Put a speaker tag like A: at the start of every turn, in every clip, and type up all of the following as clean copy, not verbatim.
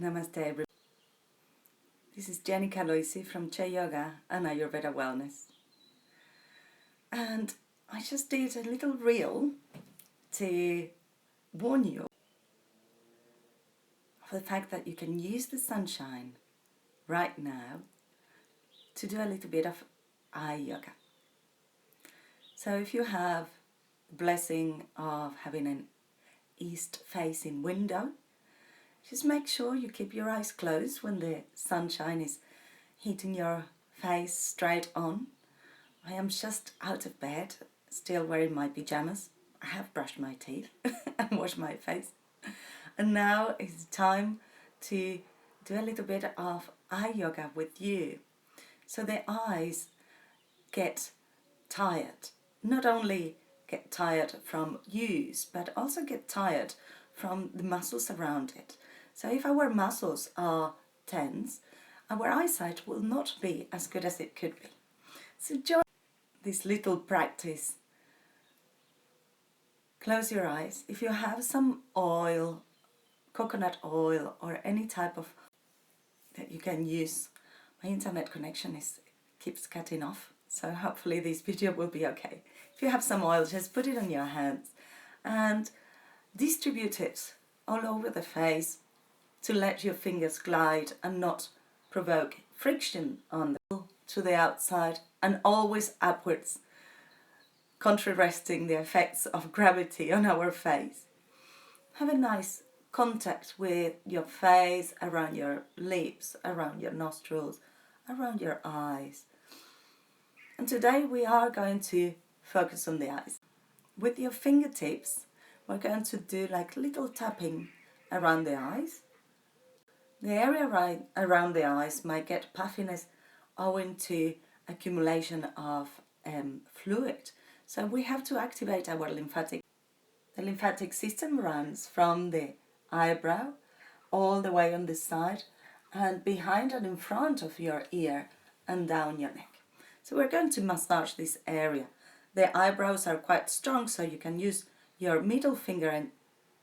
A: Namaste everyone. This is Geny Caloisi from Che Yoga and Ayurveda Wellness. And I just did a little reel to warn you of the fact that you can use the sunshine right now to do a little bit of eye yoga. So if you have the blessing of having an east-facing window, just make sure you keep your eyes closed when the sunshine is hitting your face straight on. I am just out of bed, still wearing my pyjamas. I have brushed my teeth and washed my face. And now it's time to do a little bit of eye yoga with you. So the eyes get tired. Not only get tired from use, but also get tired from the muscles around it. So if our muscles are tense, our eyesight will not be as good as it could be. So join this little practice. Close your eyes. If you have some oil, coconut oil, or any type of that you can use. My internet connection keeps cutting off, so hopefully this video will be okay. If you have some oil, just put it on your hands and distribute it all over the face to let your fingers glide and not provoke friction on to the outside, and always upwards, contrasting the effects of gravity on our face. Have a nice contact with your face, around your lips, around your nostrils, around your eyes. And today we are going to focus on the eyes. With your fingertips, we're going to do like little tapping around the eyes. The area right around the eyes might get puffiness owing to accumulation of fluid. So we have to activate our lymphatic. The lymphatic system runs from the eyebrow all the way on this side and behind and in front of your ear and down your neck. So we're going to massage this area. The eyebrows are quite strong, so you can use your middle finger and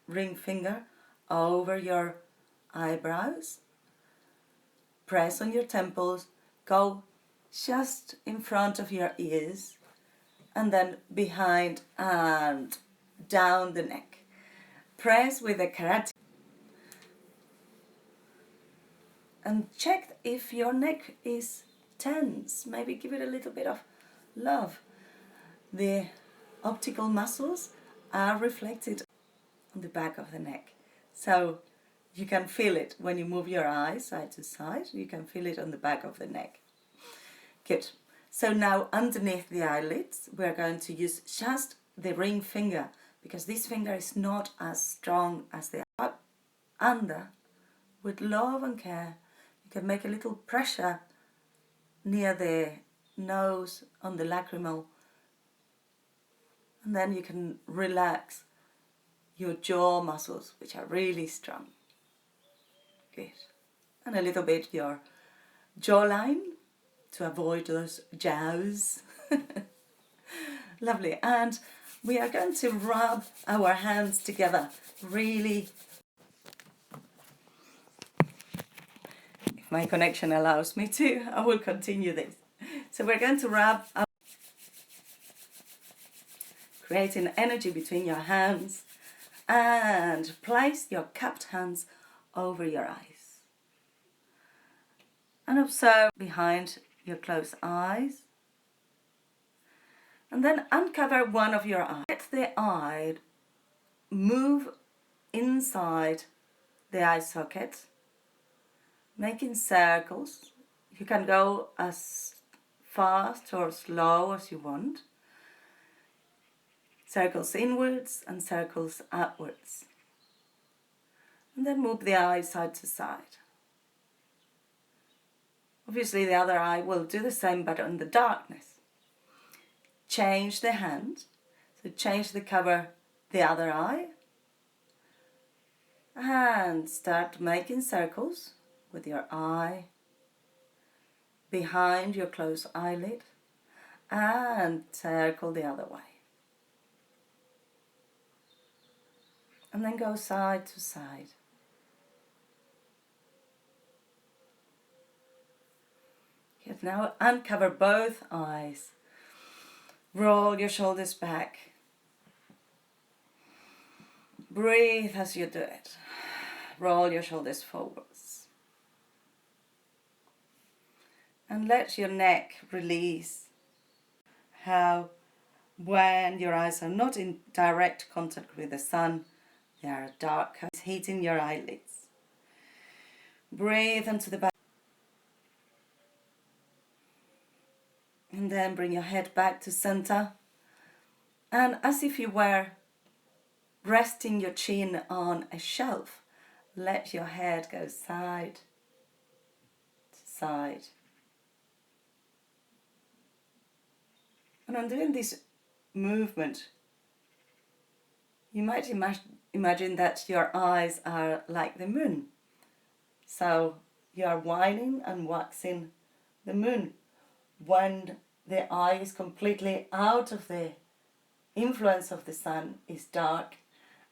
A: ring finger over your eyebrows. Press on your temples, go just in front of your ears and then behind and down the neck. Press with the karate and check if your neck is tense. Maybe give it a little bit of love. The optical muscles are reflected on the back of the neck, so you can feel it when you move your eyes side to side. You can feel it on the back of the neck. Good. So now underneath the eyelids we're going to use just the ring finger, because this finger is not as strong as the other. Under, with love and care, you can make a little pressure near the nose on the lacrimal, and then you can relax your jaw muscles, which are really strong. Good. And a little bit your jawline to avoid those jowls. Lovely. And we are going to rub our hands together really. If my connection allows me to, I will continue this. So we're going to rub up, creating energy between your hands, and place your cupped hands over your eyes. And observe behind your closed eyes. And then uncover one of your eyes. Let the eye move inside the eye socket, making circles. You can go as fast or slow as you want. Circles inwards and circles outwards. And then move the eye side to side. Obviously the other eye will do the same, but in the darkness. Change the hand. So change the cover, the other eye. And start making circles with your eye behind your closed eyelid, and circle the other way. And then go side to side. Good. Now uncover both eyes. Roll your shoulders back. Breathe as you do it. Roll your shoulders forwards. And let your neck release. How when your eyes are not in direct contact with the sun, they are dark, it's heating your eyelids. Breathe into the back. And then bring your head back to center. And as if you were resting your chin on a shelf, let your head go side to side. And on doing this movement, you might imagine that your eyes are like the moon. So you are winding and waxing the moon. When the eye is completely out of the influence of the sun, it's dark,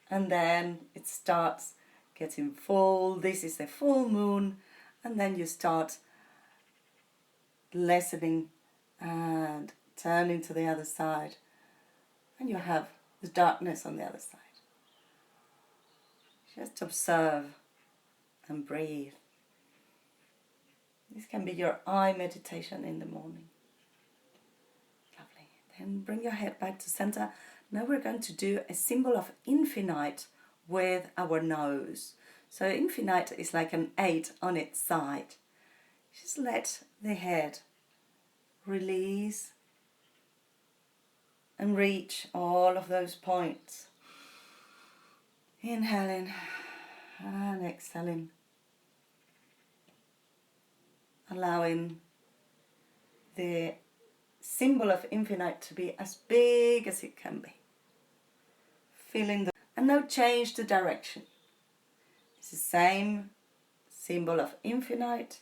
A: and then it starts getting full. This is the full moon, and then you start lessening and turning to the other side, and you have the darkness on the other side. Just observe and breathe. This can be your eye meditation in the morning. Lovely. Then bring your head back to center. Now we're going to do a symbol of infinite with our nose. So infinite is like an 8 on its side. Just let the head release and reach all of those points. Inhaling and exhaling. Allowing the symbol of infinite to be as big as it can be. Feeling the... And now change the direction. It's the same symbol of infinite,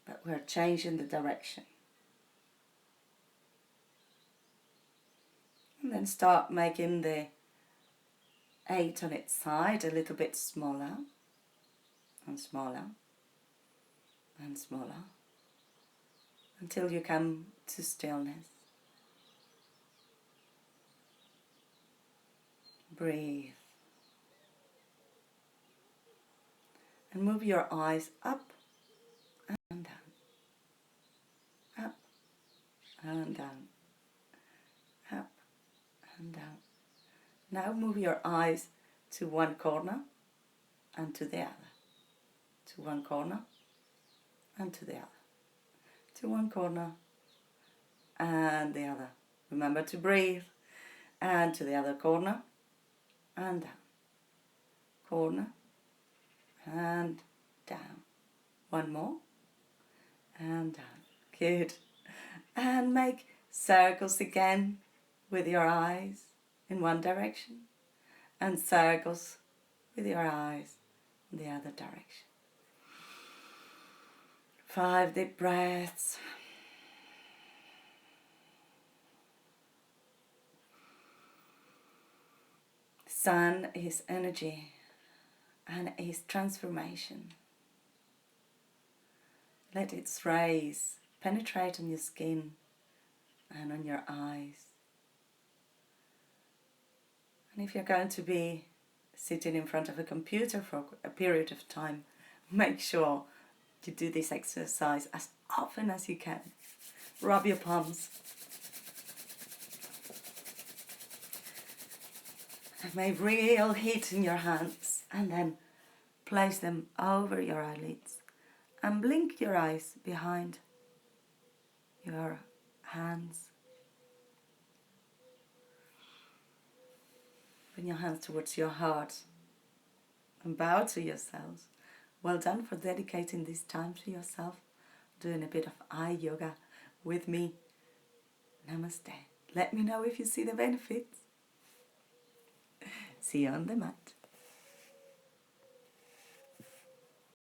A: but we're changing the direction. And then start making the 8 on its side a little bit smaller and smaller and smaller until you come to stillness. Breathe. And move your eyes up and down. Up and down. Up and down. Now move your eyes to one corner and to the other. To one corner and to the other. To one corner and the other. Remember to breathe. And to the other corner and down. Corner and down. One more and down. Good. And make circles again with your eyes in one direction and circles with your eyes in the other direction. 5 deep breaths. Sun is energy and is transformation. Let its rays penetrate on your skin and on your eyes. And if you're going to be sitting in front of a computer for a period of time, make sure you do this exercise as often as you can. Rub your palms. And make real heat in your hands, and then place them over your eyelids and blink your eyes behind your hands. Bring your hands towards your heart and bow to yourselves. Well done for dedicating this time to yourself, doing a bit of eye yoga with me. Namaste. Let me know if you see the benefits. See you on the mat.